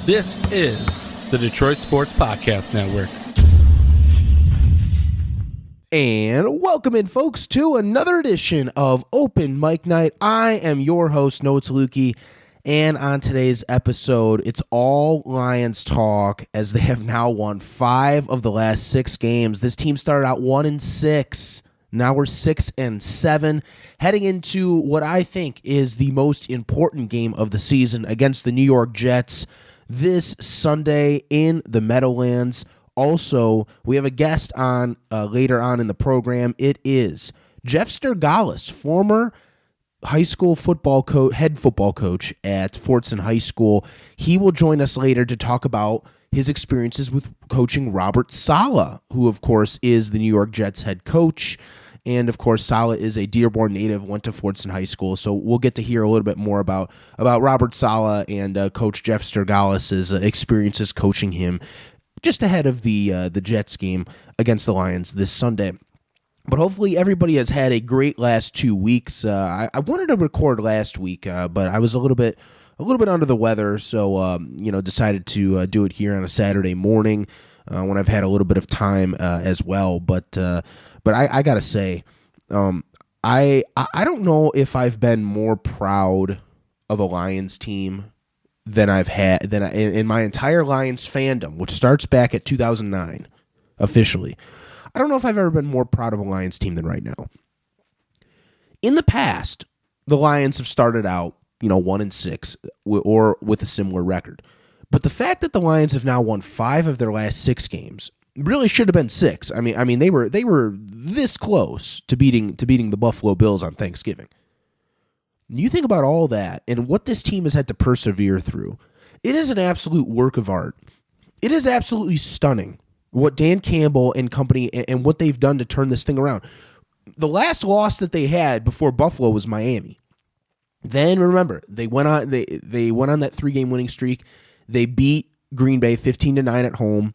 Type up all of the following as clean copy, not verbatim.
This is the Detroit Sports Podcast Network. And welcome in, folks, to another edition of Open Mic Night. I am your host, Noah Taluki, and on today's episode, it's all Lions talk as they have now won 5 of the last 6 games. This team started out 1-6. Now we're 6-7, heading into what I think is the most important game of the season against the New York Jets this Sunday in the Meadowlands. Also, we have a guest on later on in the program. It is Jeff Stergalas, former high school football coach, head football coach at Fordson High School. He will join us later to talk about his experiences with coaching Robert Saleh, who, of course, is the New York Jets head coach. And, of course, Saleh is a Dearborn native, went to Fordson High School. So we'll get to hear a little bit more about Robert Saleh and Coach Jeff Stergalas' experiences coaching him just ahead of the Jets game against the Lions this Sunday. But hopefully everybody has had a great last 2 weeks. I wanted to record last week, but I was a little bit under the weather, so decided to do it here on a Saturday morning when I've had a little bit of time as well. But I gotta say, I don't know if I've been more proud of a Lions team than I've had in my entire Lions fandom, which starts back at 2009 officially. I don't know if I've ever been more proud of a Lions team than right now. In the past, the Lions have started out 1-6 or with a similar record. But the fact that the Lions have now won 5 of their last 6 games really should have been 6. I mean they were this close to beating the Buffalo Bills on Thanksgiving. You think about all that and what this team has had to persevere through. It is an absolute work of art. It is absolutely stunning what Dan Campbell and company and what they've done to turn this thing around. The last loss that they had before Buffalo was Miami. Then remember, they went on that 3-game winning streak. They beat Green Bay 15-9 at home.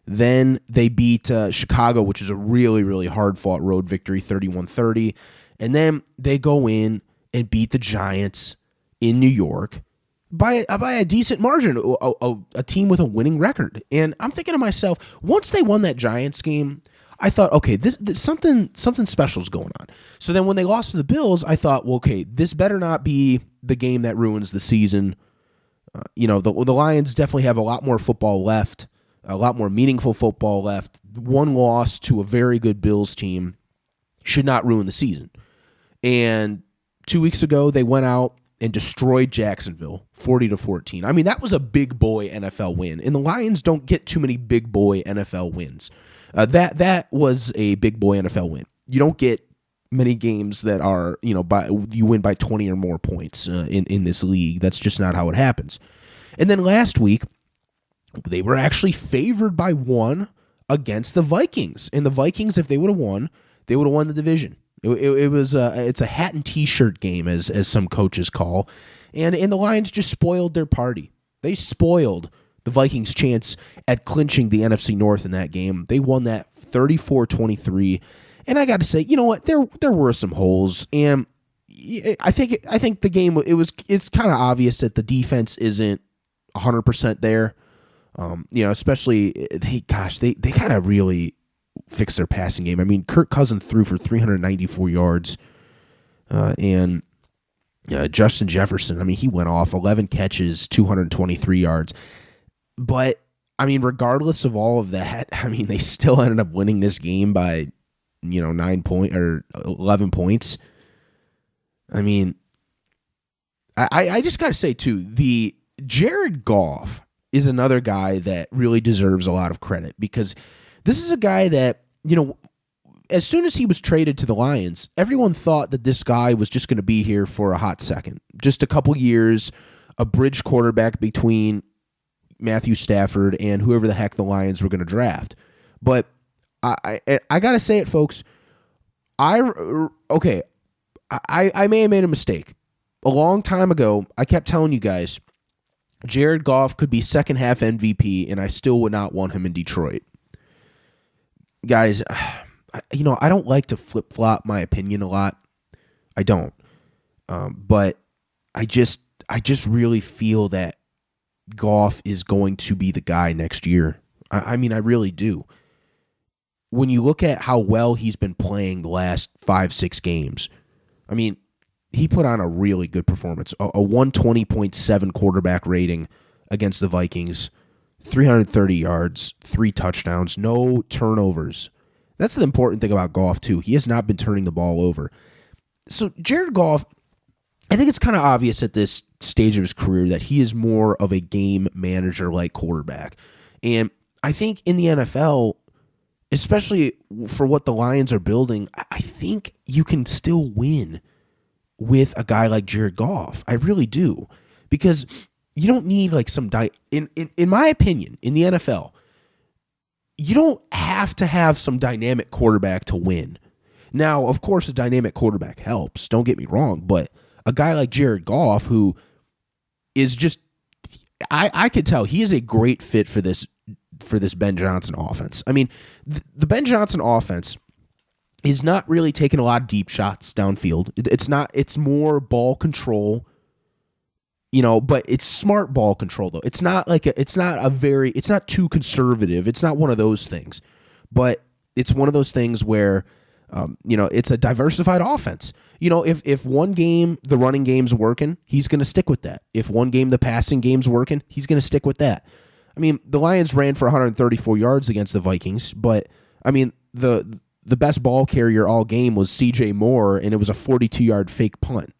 Then they beat Chicago, which is a really, really hard-fought road victory, 31-30. And then they go in and beat the Giants in New York by a decent margin, a team with a winning record. And I'm thinking to myself, once they won that Giants game, I thought, okay, this something special is going on. So then when they lost to the Bills, I thought, well, okay, this better not be the game that ruins the season. The Lions definitely have a lot more football left, a lot more meaningful football left. One loss to a very good Bills team should not ruin the season. And 2 weeks ago, they went out and destroyed Jacksonville 40-14. I mean, that was a big boy NFL win, and the Lions don't get too many big boy NFL wins. That was a big boy NFL win. You don't get many games that are you win by 20 or more points in this league. That's just not how it happens. And then last week, they were actually favored by 1 against the Vikings, and the Vikings, if they would have won, they would have won the division. It's a hat and T-shirt game, as some coaches call, and the Lions just spoiled their party. They spoiled the Vikings' chance at clinching the NFC North in that game. They won that 34-23, and I got to say, you know what? There were some holes, and I think the game it's kind of obvious that the defense isn't 100% there. Especially they kind of really fix their passing game. I mean, Kirk Cousins threw for 394 yards, and Justin Jefferson, I mean, he went off 11 catches, 223 yards. But, I mean, regardless of all of that, I mean, they still ended up winning this game by, 11 points. I mean, I just got to say, too, the Jared Goff is another guy that really deserves a lot of credit, because this is a guy that, as soon as he was traded to the Lions, everyone thought that this guy was just going to be here for a hot second. Just a couple years, a bridge quarterback between Matthew Stafford and whoever the heck the Lions were going to draft. But I got to say it, folks. I may have made a mistake. A long time ago, I kept telling you guys, Jared Goff could be second half MVP, and I still would not want him in Detroit. Guys, I don't like to flip-flop my opinion a lot. I don't. But I just really feel that Goff is going to be the guy next year. I mean, I really do. When you look at how well he's been playing the last 5-6 games, I mean, he put on a really good performance. A 120.7 quarterback rating against the Vikings, 330 yards, 3 touchdowns, no turnovers. That's the important thing about Goff, too. He has not been turning the ball over. So Jared Goff, I think it's kind of obvious at this stage of his career that he is more of a game manager-like quarterback. And I think in the NFL, especially for what the Lions are building, I think you can still win with a guy like Jared Goff. I really do. Because you don't need like some in my opinion, in the NFL, you don't have to have some dynamic quarterback to win. Now, of course, a dynamic quarterback helps. Don't get me wrong, but a guy like Jared Goff, who is just, I could tell he is a great fit for this Ben Johnson offense. I mean, the Ben Johnson offense is not really taking a lot of deep shots downfield. It's more ball control. But it's smart ball control though. It's not too conservative. It's not one of those things, but it's one of those things where, it's a diversified offense. If one game the running game's working, he's going to stick with that. If one game the passing game's working, he's going to stick with that. I mean, the Lions ran for 134 yards against the Vikings, but I mean the best ball carrier all game was C.J. Moore, and it was a 42-yard fake punt.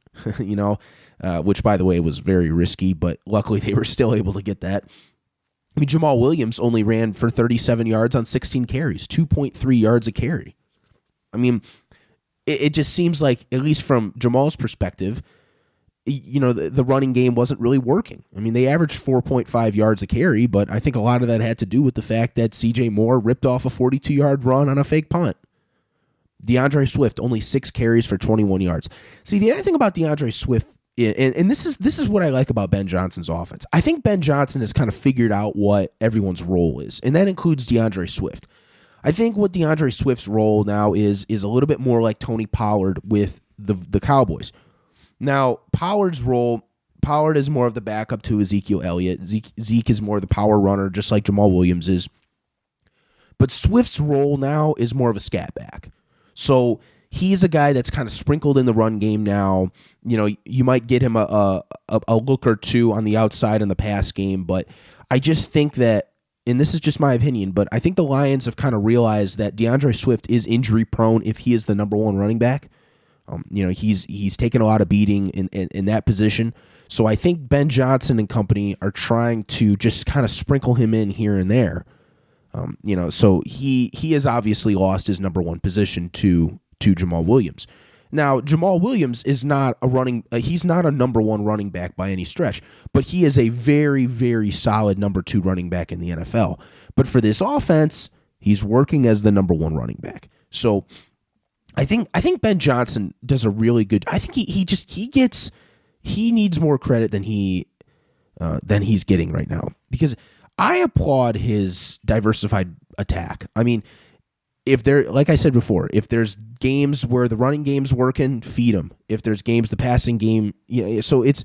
Which, by the way, was very risky, but luckily they were still able to get that. I mean, Jamal Williams only ran for 37 yards on 16 carries, 2.3 yards a carry. I mean, it just seems like, at least from Jamal's perspective, the running game wasn't really working. I mean, they averaged 4.5 yards a carry, but I think a lot of that had to do with the fact that C.J. Moore ripped off a 42-yard run on a fake punt. DeAndre Swift, only 6 carries for 21 yards. See, the other thing about DeAndre Swift, and this is what I like about Ben Johnson's offense. I think Ben Johnson has kind of figured out what everyone's role is, and that includes DeAndre Swift. I think what DeAndre Swift's role now is a little bit more like Tony Pollard with the Cowboys. Now, Pollard is more of the backup to Ezekiel Elliott. Zeke is more of the power runner, just like Jamal Williams is. But Swift's role now is more of a scat back. So he's a guy that's kind of sprinkled in the run game now. You might get him a look or two on the outside in the pass game, but I just think that, and this is just my opinion, but I think the Lions have kind of realized that DeAndre Swift is injury prone if he is the number one running back. He's taken a lot of beating in that position. So I think Ben Johnson and company are trying to just kind of sprinkle him in here and there. So he has obviously lost his number one position to Jamal Williams. Now, Jamal Williams is not he's not a number one running back by any stretch, but he is a very, very solid number 2 running back in the NFL. But for this offense, he's working as the number 1 running back. So I think Ben Johnson does a really good. I think he needs more credit than he's getting right now, because I applaud his diversified attack. I mean, like I said before, if there's games where the running game's working, feed them. If there's games, the passing game, so it's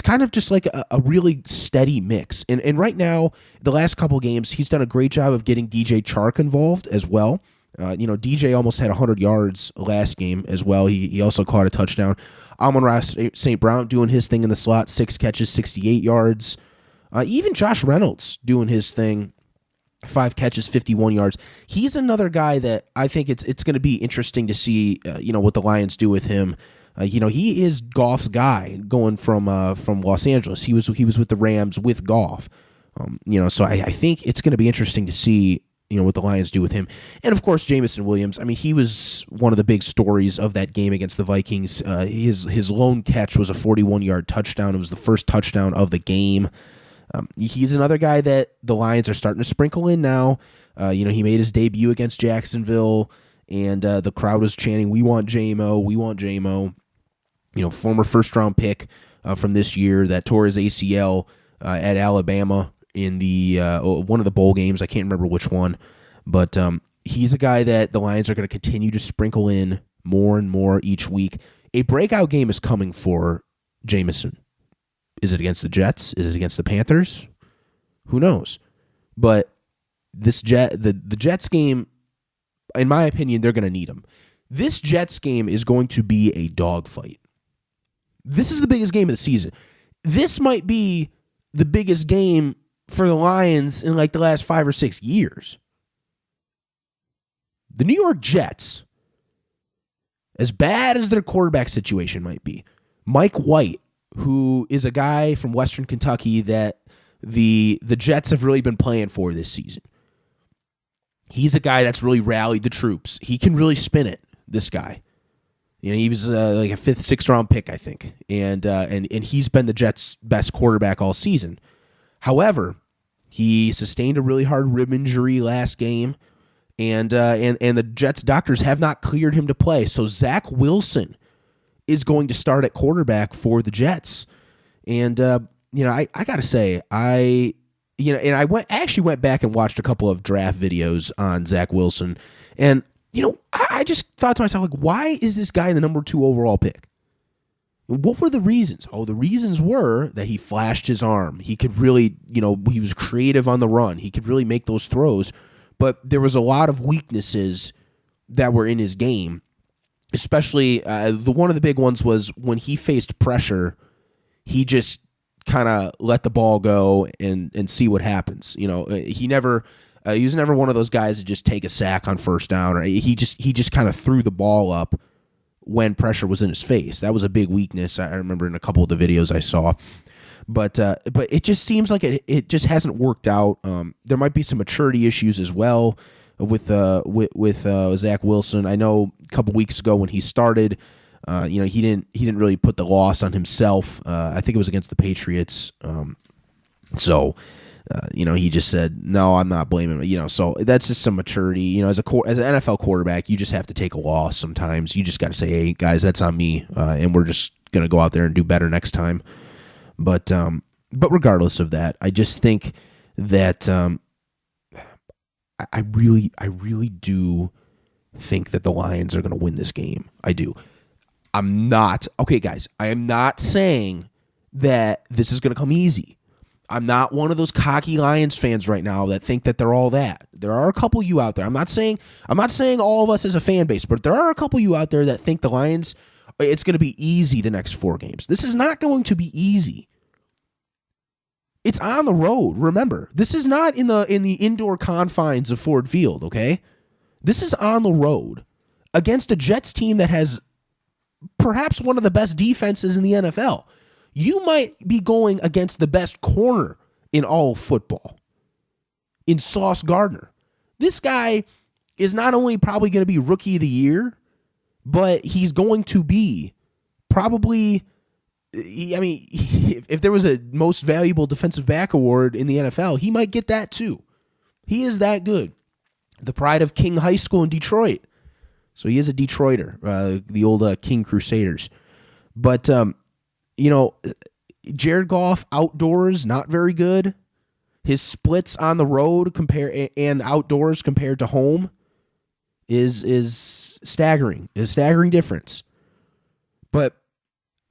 kind of just like a really steady mix. And right now, the last couple games, he's done a great job of getting DJ Chark involved as well. DJ almost had 100 yards last game as well. He also caught a touchdown. Amon-Ra St. Brown doing his thing in the slot, 6 catches, 68 yards. Even Josh Reynolds doing his thing, 5 catches, 51 yards. He's another guy that I think it's going to be interesting to see, what the Lions do with him. He is Goff's guy going from Los Angeles. He was with the Rams with Goff. So I think it's going to be interesting to see, what the Lions do with him. And of course, Jameson Williams. I mean, he was one of the big stories of that game against the Vikings. His lone catch was a 41-yard touchdown. It was the first touchdown of the game. He's another guy that the Lions are starting to sprinkle in now. He made his debut against Jacksonville, and the crowd was chanting, "We want J-Mo, we want J-Mo." Former first-round pick from this year that tore his ACL at Alabama in the one of the bowl games. I can't remember which one, but he's a guy that the Lions are going to continue to sprinkle in more and more each week. A breakout game is coming for Jameson. Is it against the Jets? Is it against the Panthers? Who knows? But the Jets game, in my opinion, they're going to need him. This Jets game is going to be a dogfight. This is the biggest game of the season. This might be the biggest game for the Lions in like the last 5 or 6 years. The New York Jets, as bad as their quarterback situation might be, Mike White, who is a guy from Western Kentucky that the Jets have really been playing for this season. He's a guy that's really rallied the troops. He can really spin it, this guy. You know, he was like a 5th, 6th round pick, I think. And he's been the Jets' best quarterback all season. However, he sustained a really hard rib injury last game. And the Jets' doctors have not cleared him to play. So Zach Wilson is going to start at quarterback for the Jets. And, I got to say, I actually went back and watched a couple of draft videos on Zach Wilson. And, I just thought to myself, like, why is this guy the number 2 overall pick? What were the reasons? Oh, the reasons were that he flashed his arm. He could really, he was creative on the run. He could really make those throws. But there was a lot of weaknesses that were in his game, especially one of the big ones was when he faced pressure, he just kind of let the ball go and see what happens. He was never one of those guys to just take a sack on first down, or he just kind of threw the ball up when pressure was in his face. That was a big weakness. I remember in a couple of the videos I saw. But it just seems like it just hasn't worked out. There might be some maturity issues as well with Zach Wilson. I know a couple weeks ago when he started, he didn't really put the loss on himself. I think it was against the Patriots. He just said, "No, I'm not blaming him." So that's just some maturity. As an NFL quarterback, you just have to take a loss sometimes. You just got to say, "Hey, guys, that's on me," and we're just gonna go out there and do better next time. But regardless of that, I just think that I really do think that the Lions are going to win this game. I do. I'm not okay, guys. I am not saying that this is going to come easy. I'm not one of those cocky Lions fans right now that think that they're all that. There are a couple of you out there. I'm not saying all of us as a fan base, but there are a couple of you out there that think the Lions, it's going to be easy the next 4 games. This is not going to be easy. It's on the road. Remember, this is not in the indoor confines of Ford Field, okay? This is on the road against a Jets team that has perhaps one of the best defenses in the NFL. You might be going against the best corner in all of football, in Sauce Gardner. This guy is not only probably going to be Rookie of the Year, but he's going to be probably, if there was a most valuable defensive back award in the NFL, he might get that too. He is that good. The pride of King High School in Detroit. So he is a Detroiter, the old King Crusaders. But, Jared Goff outdoors, not very good. His splits on the road and outdoors compared to home is staggering. Is a staggering difference. But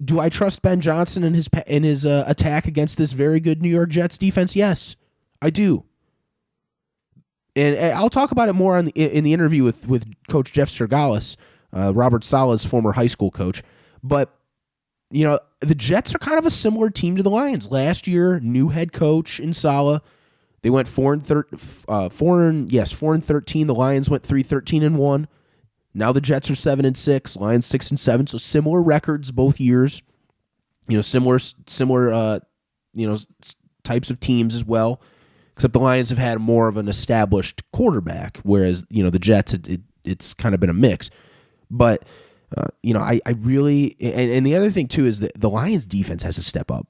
do I trust Ben Johnson in his attack against this very good New York Jets defense? Yes, I do. And I'll talk about it more in the interview with Coach Jeff Stergalas, Robert Saleh's former high school coach. But the Jets are kind of a similar team to the Lions. Last year, new head coach in Saleh. They went 4-13. The Lions went 3-13-1. Now the Jets are 7-6. Lions 6-7. So similar records both years. Similar types of teams as well. Except the Lions have had more of an established quarterback, whereas the Jets it's kind of been a mix. But I really and the other thing too is that the Lions defense has to step up.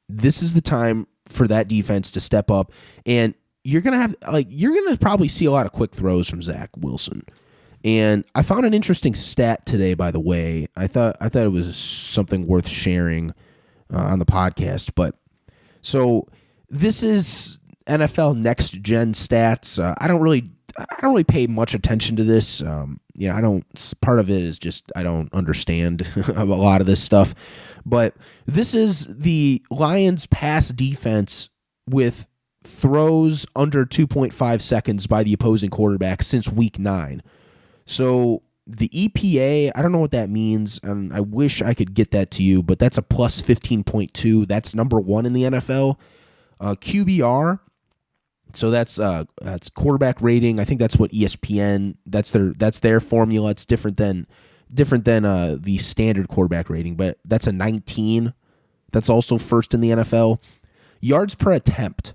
This is the time for that defense to step up, and you're gonna probably see a lot of quick throws from Zach Wilson. And I found an interesting stat today, by the way. I thought it was something worth sharing on the podcast. But so this is NFL Next Gen stats. I don't really pay much attention to this. I don't. Part of it is just I don't understand a lot of this stuff. But this is the Lions' pass defense with throws under 2.5 seconds by the opposing quarterback since week 9. So the EPA, I don't know what that means, and I wish I could get that to you, but that's a plus 15.2. That's number 1 in the NFL. QBR, so that's quarterback rating. I think that's what ESPN, that's their formula. It's different than the standard quarterback rating, but that's a 19. That's also first in the NFL. Yards per attempt.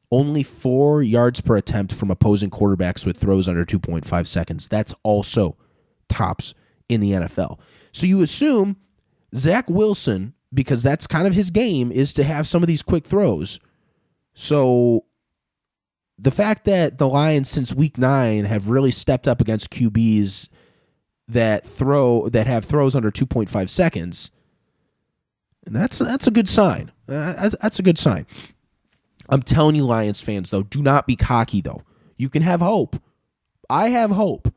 Only 4 yards per attempt from opposing quarterbacks with throws under 2.5 seconds. That's also tops in the NFL. So you assume Zach Wilson, because that's kind of his game, is to have some of these quick throws. So the fact that the Lions since week 9 have really stepped up against QBs that have throws under 2.5 seconds, and that's a good sign. That's a good sign. I'm telling you, Lions fans, though, do not be cocky, though. You can have hope. I have hope.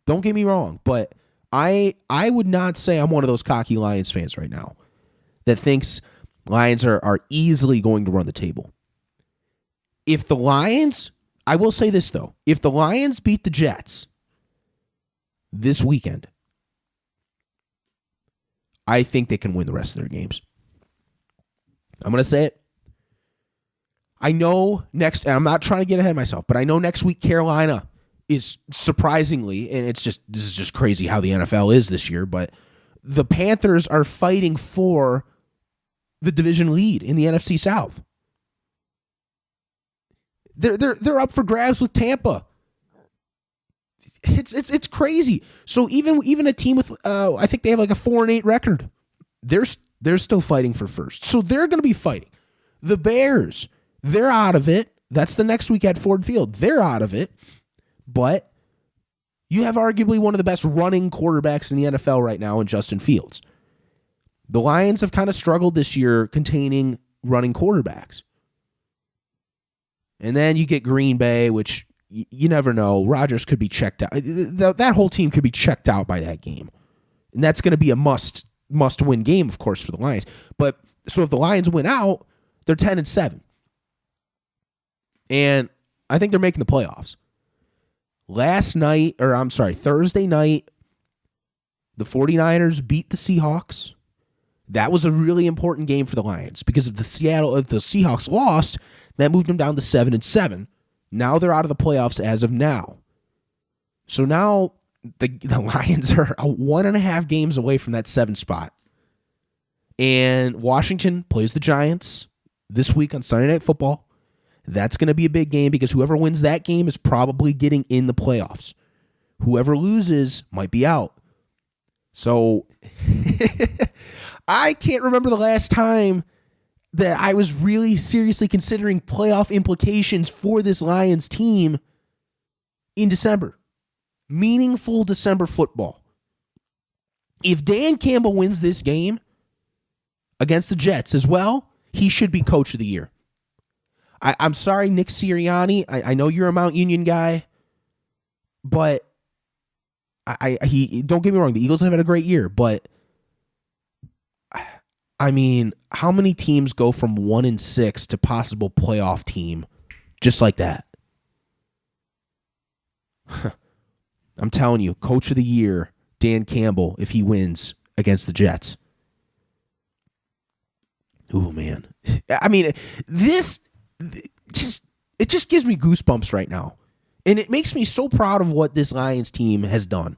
Don't get me wrong, but I would not say I'm one of those cocky Lions fans right now that thinks Lions are easily going to run the table. If the Lions, I will say this, though. If the Lions beat the Jets this weekend, I think they can win the rest of their games. I'm going to say it. I know and I'm not trying to get ahead of myself, but I know next week Carolina is surprisingly, and this is just crazy how the NFL is this year, but the Panthers are fighting for the division lead in the NFC South. They're up for grabs with Tampa. It's crazy. So even a team with I think they have like a 4-8 record, they're still fighting for first. So they're going to be fighting. The Bears, they're out of it. That's the next week at Ford Field. They're out of it. But you have arguably one of the best running quarterbacks in the NFL right now in Justin Fields. The Lions have kind of struggled this year containing running quarterbacks. And then you get Green Bay, which you never know. Rodgers could be checked out. That whole team could be checked out by that game. And that's going to be a must-win game, of course, for the Lions. But so if the Lions win out, they're 10-7. And I think they're making the playoffs. Thursday night, the 49ers beat the Seahawks. That was a really important game for the Lions because if the Seahawks lost, that moved them down to 7-7. Now they're out of the playoffs as of now. So now the Lions are 1.5 games away from that 7 spot. And Washington plays the Giants this week on Sunday Night Football. That's going to be a big game because whoever wins that game is probably getting in the playoffs. Whoever loses might be out. So I can't remember the last time that I was really seriously considering playoff implications for this Lions team in December. Meaningful December football. If Dan Campbell wins this game against the Jets as well, he should be coach of the year. I'm sorry, Nick Sirianni. I know you're a Mount Union guy, but he don't get me wrong. The Eagles have had a great year, but I mean, how many teams go from 1-6 to possible playoff team just like that? I'm telling you, coach of the year, Dan Campbell, if he wins against the Jets. Oh man, I mean it just gives me goosebumps right now. And it makes me so proud of what this Lions team has done.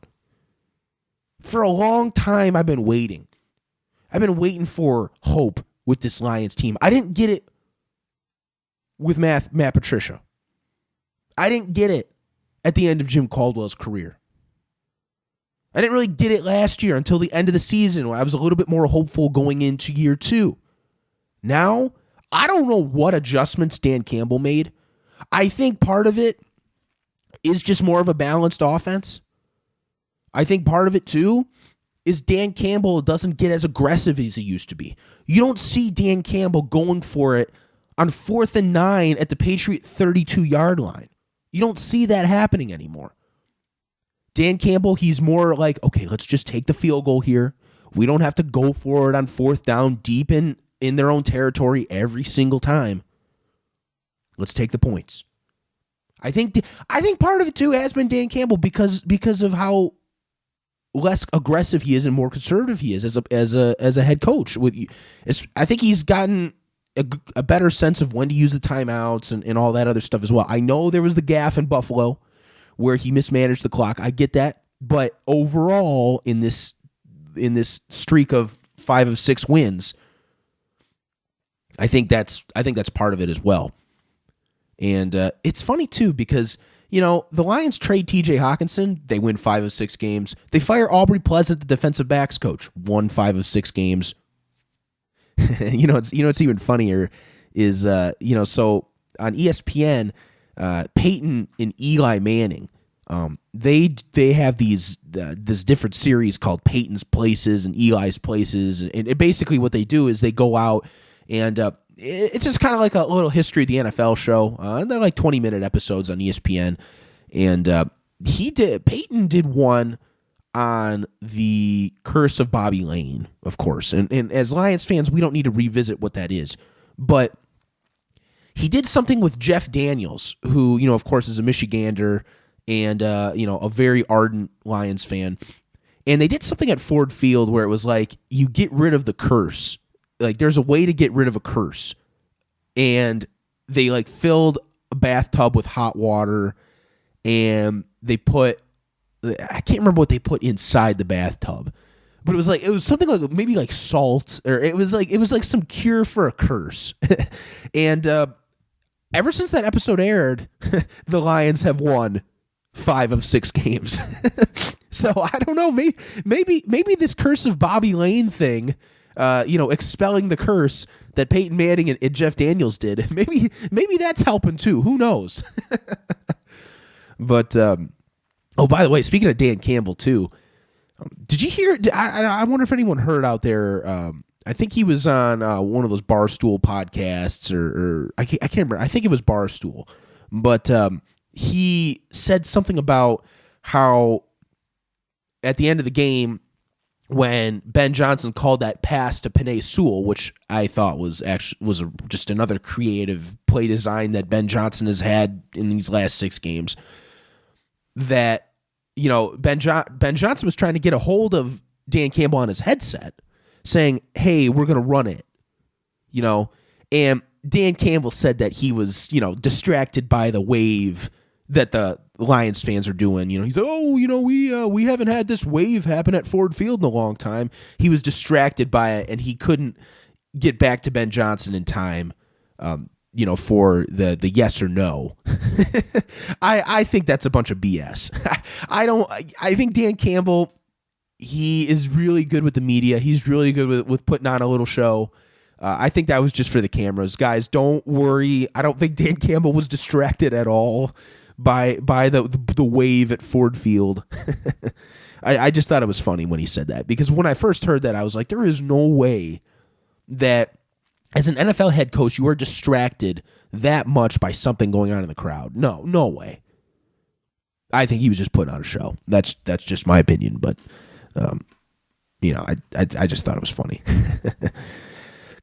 For a long time, I've been waiting. I've been waiting for hope with this Lions team. I didn't get it with Matt Patricia. I didn't get it at the end of Jim Caldwell's career. I didn't really get it last year until the end of the season when I was a little bit more hopeful going into year 2. Now, I don't know what adjustments Dan Campbell made. I think part of it is just more of a balanced offense. I think part of it, too, is Dan Campbell doesn't get as aggressive as he used to be. You don't see Dan Campbell going for it on 4th and 9 at the Patriot 32-yard line. You don't see that happening anymore. Dan Campbell, he's more like, okay, let's just take the field goal here. We don't have to go for it on 4th down deep in their own territory every single time. Let's take the points. I think part of it too has been Dan Campbell because of how less aggressive he is and more conservative he is as a head coach. I think he's gotten a better sense of when to use the timeouts and all that other stuff as well. I know there was the gaffe in Buffalo where he mismanaged the clock. I get that, but overall in this streak of 5 of 6 wins, I think that's part of it as well. And it's funny too because the Lions trade T.J. Hawkinson. They win 5 of 6 games. They fire Aubrey Pleasant, the defensive backs coach. Won 5 of 6 games. It's even funnier is so on ESPN, Peyton and Eli Manning. They have this different series called Peyton's Places and Eli's Places, and basically what they do is they go out and it's just kind of like a little history of the NFL show. They're like 20-minute episodes on ESPN, and Peyton did one on the curse of Bobby Lane, of course, and as Lions fans, we don't need to revisit what that is, but he did something with Jeff Daniels, who of course is a Michigander and a very ardent Lions fan, and they did something at Ford Field where it was like you get rid of the curse. Like there's a way to get rid of a curse, and they like filled a bathtub with hot water, and they put, I can't remember what they put inside the bathtub, but it was something like maybe like salt, or it was like some cure for a curse. And ever since that episode aired, the Lions have won 5 of 6 games. So I don't know, maybe this curse of Bobby Lane thing, expelling the curse that Peyton Manning and Jeff Daniels did. Maybe that's helping too. Who knows? But by the way, speaking of Dan Campbell too, did you hear? I wonder if anyone heard out there. I think he was on one of those Barstool podcasts, or I can't remember. I think it was Barstool, but he said something about how at the end of the game, when Ben Johnson called that pass to Penei Sewell, which I thought was just another creative play design that Ben Johnson has had in these last 6 games, that Ben Johnson was trying to get a hold of Dan Campbell on his headset, saying, "Hey, we're going to run it," and Dan Campbell said that he was distracted by the wave that the Lions fans are doing. He's like, we haven't had this wave happen at Ford Field in a long time. He was distracted by it, and he couldn't get back to Ben Johnson in time, for the yes or no. I think that's a bunch of BS. I think Dan Campbell, he is really good with the media. He's really good with putting on a little show. I think that was just for the cameras. Guys, don't worry. I don't think Dan Campbell was distracted at all by the wave at Ford Field. I just thought it was funny when he said that, because when I first heard that, I was like, there is no way that as an NFL head coach you are distracted that much by something going on in the crowd. No way. I think he was just putting on a show. That's just my opinion, but I just thought it was funny.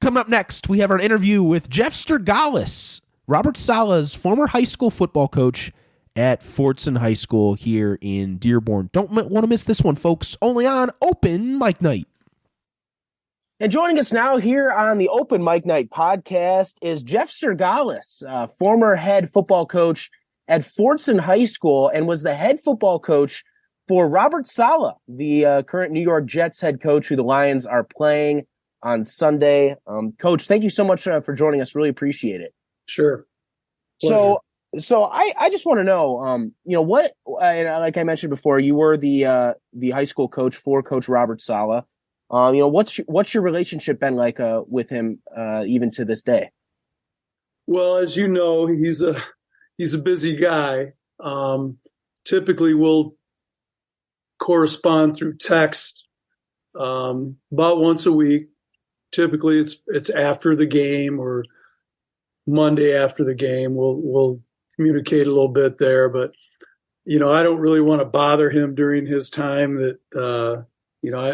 Coming up next, we have our interview with Jeff Stergalas, Robert Saleh's former high school football coach at Fordson High School here in Dearborn. Don't want to miss this one, folks. Only on Open Mic Night. And joining us now here on the Open Mic Night podcast is Jeff Stergalas, former head football coach at Fordson High School, and was the head football coach for Robert Saleh, the current New York Jets head coach, who the Lions are playing on Sunday. Coach, thank you so much for joining us. Really appreciate it. Sure. Pleasure. So I just want to know, what, like I mentioned before, you were the high school coach for Coach Robert Saleh. What's your relationship been like with him even to this day? Well, as you know, he's a busy guy. Typically, we'll correspond through text about once a week. Typically, it's after the game or Monday after the game. We'll communicate a little bit there, but I don't really want to bother him during his time. That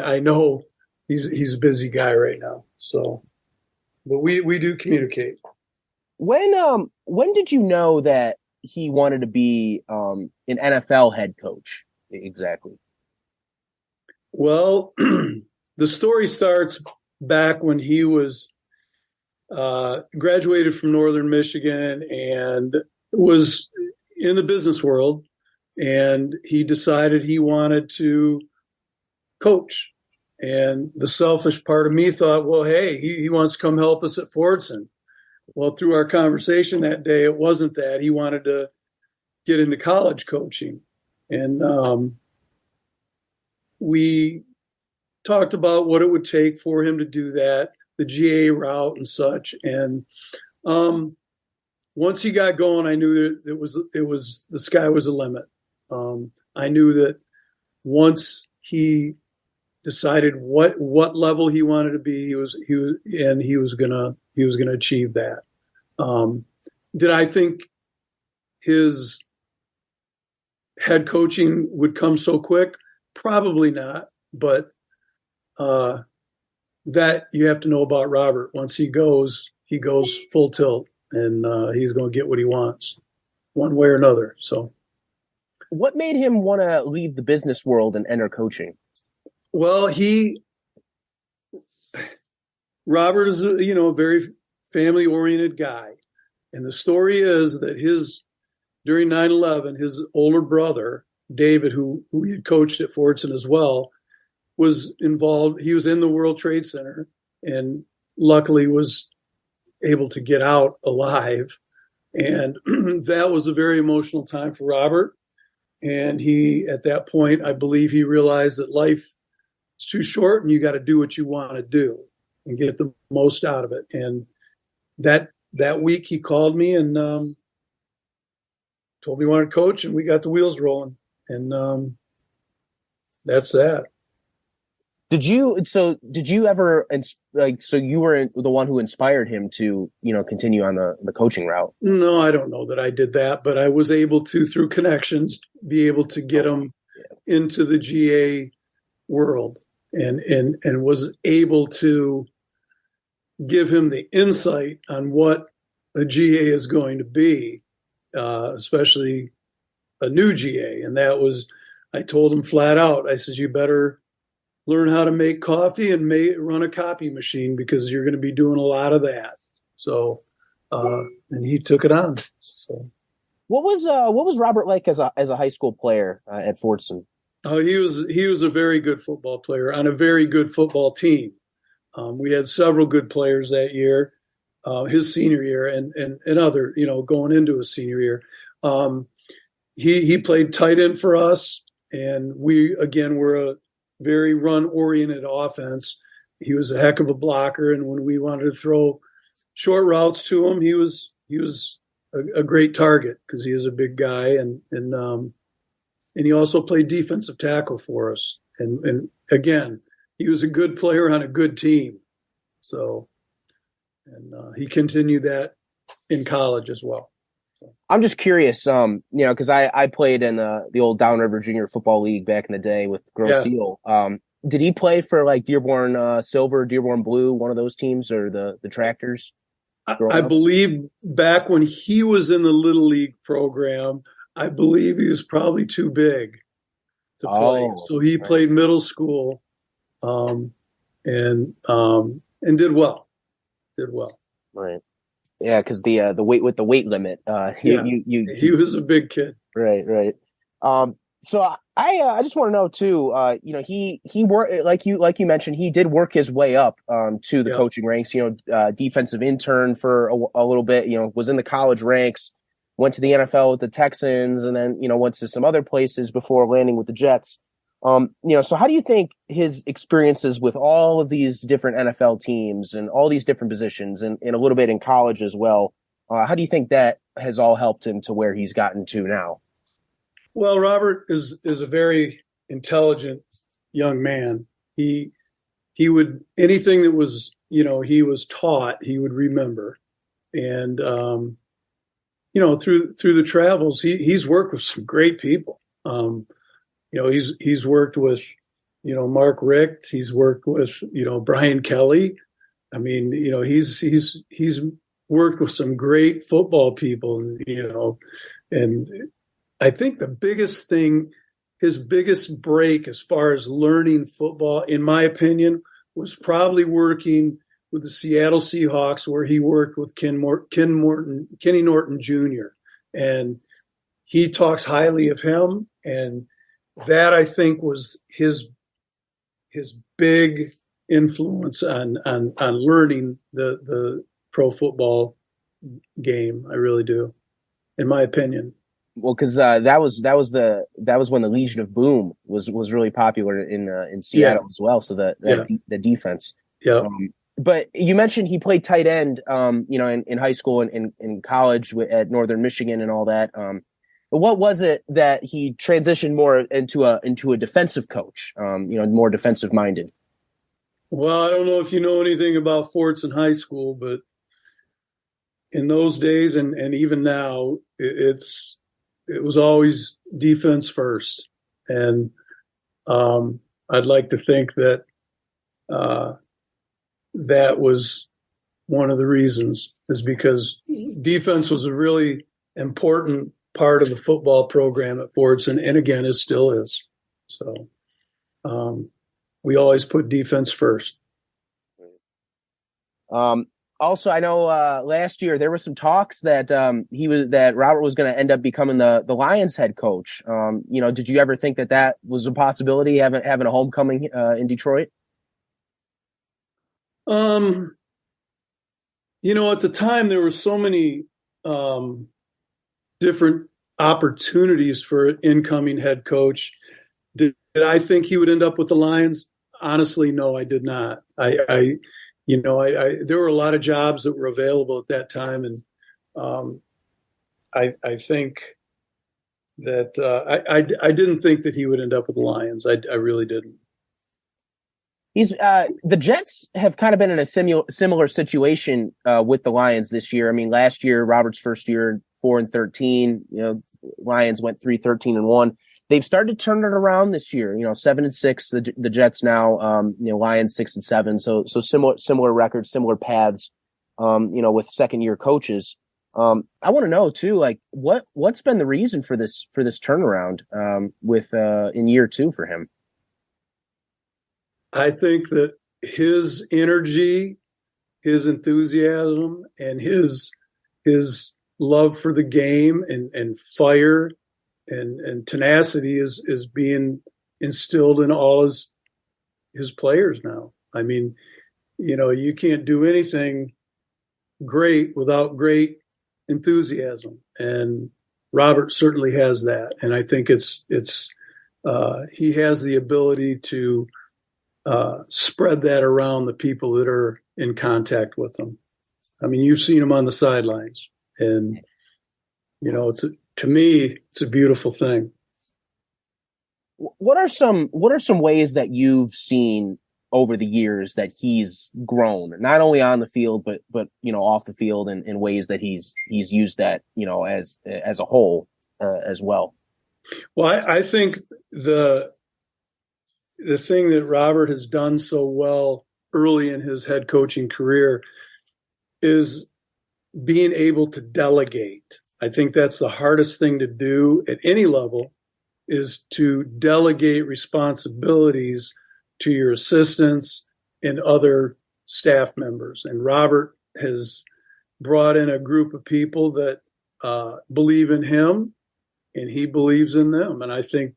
I know he's a busy guy right now. So, but we do communicate. When did you know that he wanted to be an NFL head coach? Exactly. Well, the story starts back when he was graduated from Northern Michigan and was in the business world, and he decided he wanted to coach. And the selfish part of me thought, well, hey, he wants to come help us at Fordson. Well, through our conversation that day, it wasn't that. He wanted to get into college coaching. And we talked about what it would take for him to do that, the GA route and such. And once he got going, I knew that it was the sky was the limit. I knew that once he decided what level he wanted to be, he was gonna achieve that. Did I think his head coaching would come so quick? Probably not, but that you have to know about Robert. Once he goes full tilt, and he's going to get what he wants, one way or another. So, what made him want to leave the business world and enter coaching? Well, Robert is a very family-oriented guy, and the story is that during 9/11, his older brother David, who he had coached at Fordson as well, was involved. He was in the World Trade Center, and luckily was able to get out alive. And that was a very emotional time for Robert. And he, at that point, I believe he realized that life is too short and you got to do what you want to do and get the most out of it. And that week he called me and told me he wanted to coach, and we got the wheels rolling. And that's that. Did you ever, so you were the one who inspired him to, continue on the coaching route? No, I don't know that I did that, but I was able to, through connections, be able to get him into the GA world and was able to give him the insight on what a GA is going to be, especially a new GA. And that was, I told him flat out, I said, you better learn how to make coffee and run a copy machine, because you're going to be doing a lot of that. So, and he took it on. So, what was Robert like as a high school player at Fordson? Oh, he was a very good football player on a very good football team. We had several good players that year, his senior year, and other, going into his senior year. He played tight end for us, and we again were a very run-oriented offense. He was a heck of a blocker, and when we wanted to throw short routes to him, he was a great target because he is a big guy, and he also played defensive tackle for us. And again, he was a good player on a good team. So, and he continued that in college as well. I'm just curious, because I played in the old Downriver Junior Football League back in the day with Grosse Seal. Did he play for like Dearborn Silver, Dearborn Blue, one of those teams, or the Tractors? I believe back when he was in the Little League program, I believe he was probably too big to play. So he played middle school, and did well. Right. Yeah, because the weight with the weight limit. He was a big kid. Right. So I just want to know too. He worked like you mentioned. He did work his way up to the coaching ranks. Defensive intern for a little bit. Was in the college ranks. Went to the NFL with the Texans, and then went to some other places before landing with the Jets. So how do you think his experiences with all of these different NFL teams and all these different positions and a little bit in college as well, how do you think that has all helped him to where he's gotten to now? Well, Robert is a very intelligent young man. He would, anything that was, he was taught, he would remember. And, through the travels, he's worked with some great people. He's worked with, Mark Richt. He's worked with, Brian Kelly. I mean, he's worked with some great football people, and I think the biggest thing, his biggest break as far as learning football, in my opinion, was probably working with the Seattle Seahawks, where he worked with Kenny Norton Jr. And he talks highly of him, and that I think was his big influence on learning the pro football game. I really do, in my opinion. Well, because that was when the Legion of Boom was really popular in Seattle as well. So the defense. Yeah. But you mentioned he played tight end, in high school and in college at Northern Michigan and all that. But what was it that he transitioned more into a defensive coach? More defensive minded. Well, I don't know if you know anything about Fordson High School, but in those days and even now, it was always defense first. And I'd like to think that that was one of the reasons, is because defense was a really important part of the football program at Fordson, and again, it still is. So we always put defense first. Also, I know last year there were some talks that Robert was going to end up becoming the Lions head coach. Did you ever think that was a possibility, having a homecoming in Detroit? At the time there were so many different opportunities for an incoming head coach. Did I think he would end up with the Lions? Honestly, no, I did not. I there were a lot of jobs that were available at that time, and I think that I didn't think that he would end up with the Lions. I really didn't. The Jets have kind of been in a similar situation with the Lions this year. I mean, last year, Robert's first year, 4-13. Lions went 3-13-1. They've started to turn it around this year. 7-6. The Jets now. Lions 6-7. So similar records, similar paths. With second year coaches. I want to know too, like what's been the reason for this turnaround in year two for him. I think that his energy, his enthusiasm, and his love for the game and fire and tenacity is being instilled in all his players now. I mean, you can't do anything great without great enthusiasm, and Robert certainly has that. And I think he has the ability to spread that around the people that are in contact with them. I mean, you've seen him on the sidelines, and to me, it's a beautiful thing. What are some ways that you've seen over the years that he's grown, not only on the field, but off the field, and in ways that he's used that, as a whole, as well? Well, I think the thing that Robert has done so well early in his head coaching career is being able to delegate. I think that's the hardest thing to do at any level, is to delegate responsibilities to your assistants and other staff members. And Robert has brought in a group of people that believe in him, and he believes in them. And I think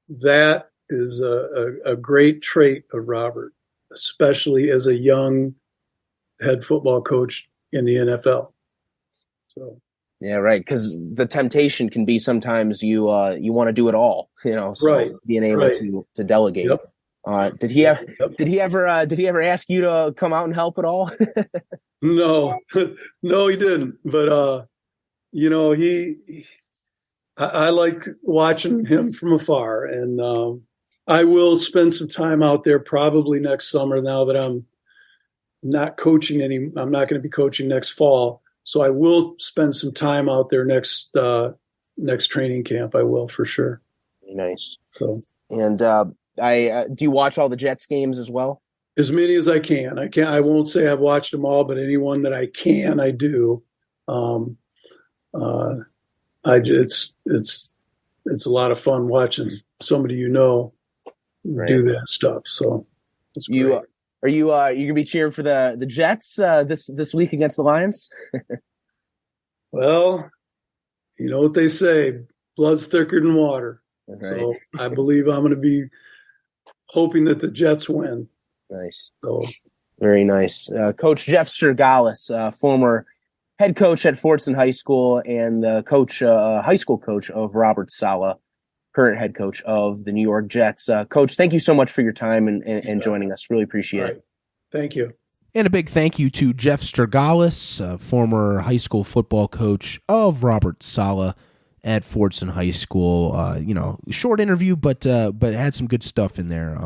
that is a great trait of Robert, especially as a young head football coach in the NFL. So. Yeah, right. Because the temptation can be sometimes you want to do it all, So right. Being able to delegate. Yep. Did he ever ask you to come out and help at all? No, he didn't. But I like watching him from afar, and I will spend some time out there probably next summer, now that I'm not coaching I'm not going to be coaching next fall. So I will spend some time out there next training camp. I will, for sure. Nice. So, and do you watch all the Jets games as well? As many as I can. I won't say I've watched them all, but anyone that I can, I do. It's a lot of fun watching somebody do that stuff. So it's great. Are you gonna be cheering for the Jets this week against the Lions? Well, you know what they say, blood's thicker than water. Right. So I believe I'm going to be hoping that the Jets win. Nice. So very nice. Coach Jeff Stergalas, former head coach at Fordson High School and the high school coach of Robert Saleh, current head coach of the New York Jets. Coach, thank you so much for your time and joining us. Really appreciate it. Thank you. And a big thank you to Jeff Stergalas, former high school football coach of Robert Saleh at Fordson High School. Short interview, but had some good stuff in there.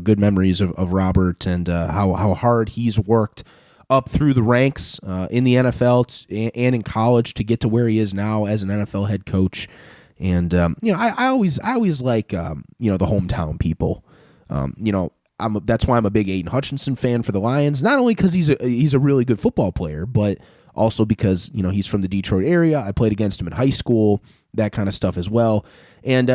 Good memories of Robert and how hard he's worked up through the ranks in the NFL and in college to get to where he is now as an NFL head coach. And I always like the hometown people. That's why I'm a big Aiden Hutchinson fan for the Lions. Not only because he's a really good football player, but also because he's from the Detroit area. I played against him in high school, that kind of stuff as well. And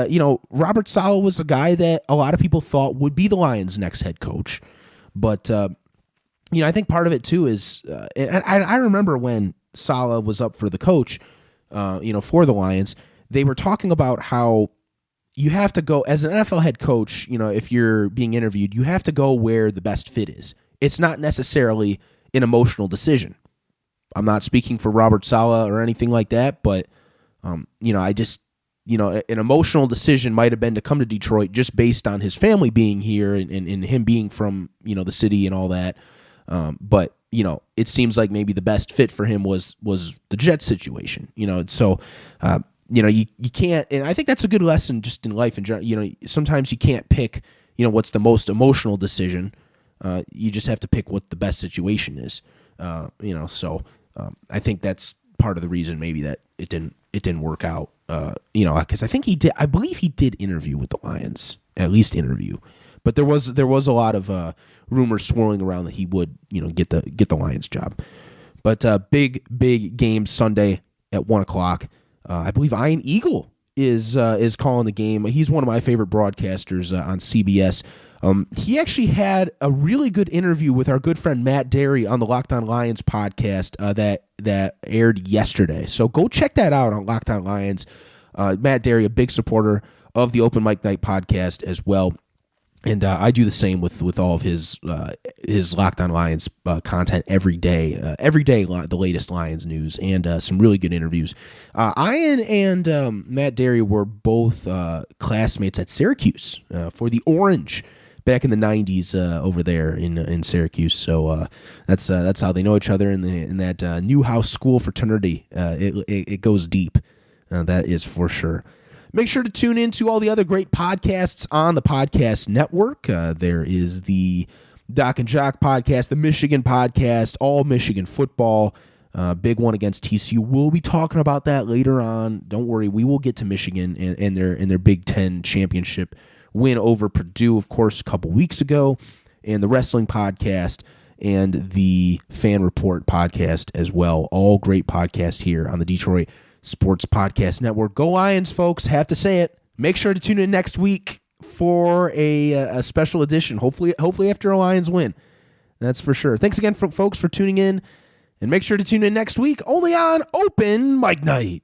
Robert Saleh was a guy that a lot of people thought would be the Lions' next head coach. But I think part of it too is I remember when Saleh was up for the coach, for the Lions, they were talking about how you have to go as an NFL head coach, if you're being interviewed, you have to go where the best fit is. It's not necessarily an emotional decision. I'm not speaking for Robert Saleh or anything like that, but, an emotional decision might have been to come to Detroit just based on his family being here and him being from, the city and all that. But it seems like maybe the best fit for him was the Jets situation, so, you can't, and I think that's a good lesson just in life in general. Sometimes you can't pick, what's the most emotional decision. You just have to pick what the best situation is. So I think that's part of the reason maybe that it didn't work out. Because I believe he did interview with the Lions, at least interview, but there was a lot of rumors swirling around that he would, get the Lions job. But big game Sunday at 1:00. I believe Ian Eagle is calling the game. He's one of my favorite broadcasters on CBS. He actually had a really good interview with our good friend Matt Derry on the Locked On Lions podcast that aired yesterday. So go check that out on Locked On Lions. Matt Derry, a big supporter of the Open Mic Night podcast as well. And I do the same with all of his Locked On Lions content every day. The latest Lions news and some really good interviews. Ian and Matt Derry were both classmates at Syracuse for the Orange back in the 90s over there in Syracuse. So that's how they know each other in that Newhouse School fraternity. It goes deep. That is for sure. Make sure to tune in to all the other great podcasts on the podcast network. There is the Doc and Jock podcast, the Michigan podcast, all Michigan football. Big one against TCU. We'll be talking about that later on. Don't worry, we will get to Michigan and their Big Ten championship win over Purdue, of course, a couple weeks ago, and the wrestling podcast and the Fan Report podcast as well. All great podcasts here on the Detroit Sports Podcast Network. Go Lions, folks. Have to say it. Make sure to tune in next week for a special edition. Hopefully after a Lions win. That's for sure. Thanks again, folks, for tuning in. And make sure to tune in next week only on Open Mic Night.